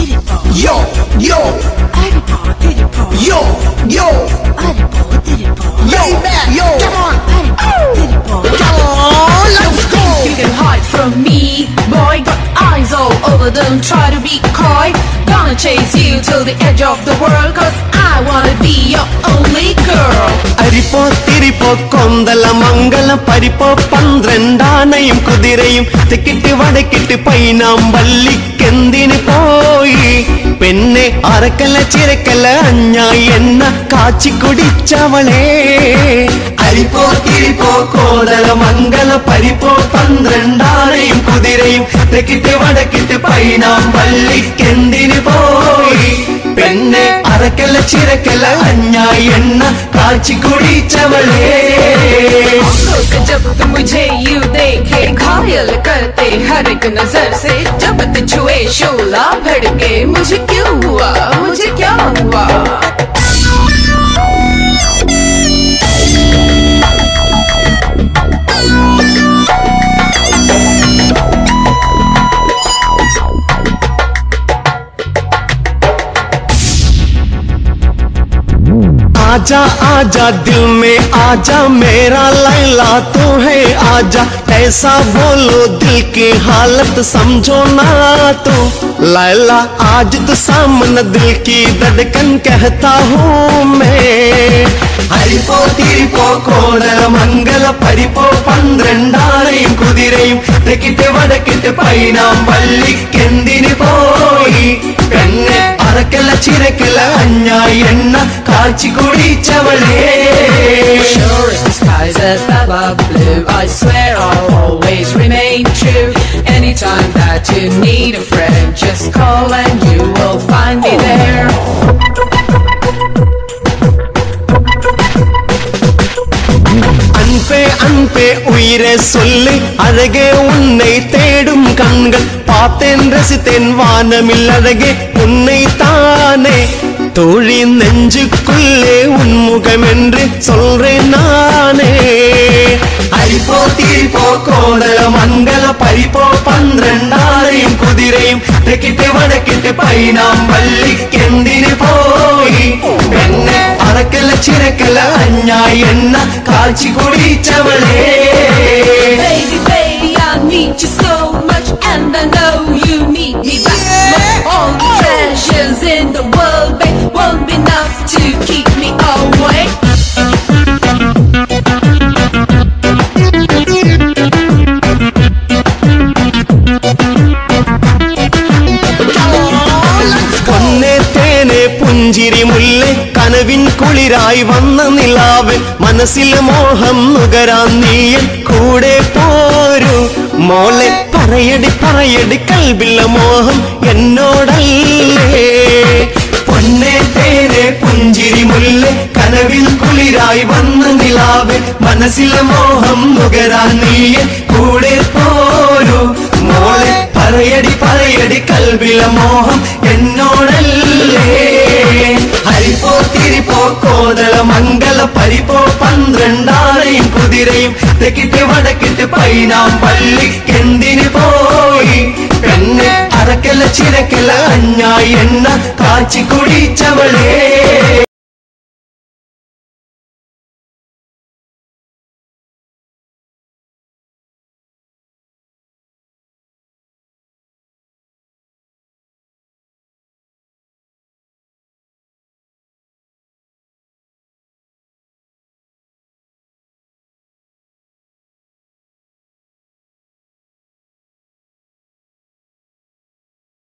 yo yo yo yo yo man yo come on let's go. You can hide from me, boy. Got eyes all over, don't try to be coy. Gonna chase you till the edge of the world, cause I wanna be your only girl. അരിപ്പോ തിരിപ്പോ കൊന്തല മംഗല പരിപ്പോ പന്ത്രണ്ടാനയും കുതിരയും തെക്കിട്ട് വടക്കിട്ട് പൈനാമ്പള്ളിക്കെന്തിന് പോയി പെണ്ണെ അറക്കല്ല ചിരക്കല്ല അഞ്ഞായി എണ്ണ കാച്ചി കുടിച്ചവളെ അരിപ്പോ തിരിപ്പോ കോതല മംഗല പരിപ്പോ പന്ത്രണ്ടാനയും കുതിരയും തെക്കിട്ട് വടക്കിട്ട് പൈനാമ്പള്ളിക്കെന്തിന് പോയി പെണ്ണെ അറക്കല്ല ചിരക്കല്ല അഞ്ഞായി എണ്ണ കാച്ചി കുടിച്ചവളെ जब तुम मुझे यू देखे घायल करते हर एक नजर से जब छुए शोला भड़के मुझे क्यों हुआ मुझे क्या हुआ आजा आजा दिल में आजा मेरा लैला तू है आजा ऐसा बोलो दिल की हालत समझो ना तू लैला आज तो सामने दिल की धड़कन कहता हूँ मैं हरिपो तिरिपो कोडल मंगल परिपो പന്ത്രണ്ടാനയും കുതിരയും തെക്കിട്ട് വടക്കിട്ട് പൈനാമ്പള്ളിക്കെന്തിന് പോയി പെണ്ണെ അറക്കല്ല ചിരക്കല്ല അഞ്ഞായി എണ്ണ കാച്ചി കുടിച്ചവളെ Sure as the skies above are blue, I swear I'll always remain true. Anytime that you need a friend, just call and you will find me there. அன்பே அன்பே உயிரே சொல்லு அழகே உன்னை தேடும் கண்கள் பார்த்தேன் ரசித்தேன் வானமில் அழகே உன்னை தானே தோழி நெஞ்சுக்குள்ளே உன்முகம் என்று சொல்றேன் நானே அரிப்போ தீரிப்போ கோடல மங்கள பரிப்போ പന്ത്രണ്ടാനയും കുതിരയും തെക്കിട്ട് വടക്കിട്ട് പൈനാമ്പള്ളിക്കെന്തിന് പോയി പെണ്ണെ അറക്കല്ല ചിരക്കല്ല അഞ്ഞായി എണ്ണ കാച്ചി കുടിച്ചവളെ Baby, baby, I need you so much, and I know you need me back. But all the treasures in the world, babe, won't be enough to keep me away. പൊന്നേ തേനെ പുഞ്ചിരി മുല്ലേ കനവിൻ കുളിരായി വന്ന നിലാവ് മനസ്സിലെ മോഹം നുകരാൻ നീയൻ കൂടെ പോരൂ മോളെ പറയടി പറയടി കൽബില്ല മോഹം എന്നോടല്ലേ പൊന്നേ തേനെ പുഞ്ചിരി മുല്ലേ കനവിൻ കുളിരായി വന്ന നിലാവ് മനസ്സിലെ മോഹം നുകരാൻ നീയൻ കൂടെ പോരൂ മോളെ പറയടി പറയടി കൽബില മോഹം എന്നോടല്ലേ ഹരിപ്പോ തിരിപ്പോ കോതല മംഗല പരിപ്പോ പന്ത്രണ്ടാനയും കുതിരയും തെക്കിട്ട് വടക്കിട്ട് പൈനാമ്പള്ളിക്കെന്തിന് പോയി പെണ്ണെ അറക്കല്ല ചിരക്കല്ല അഞ്ഞായി എണ്ണ കാച്ചി കുടിച്ചവളെ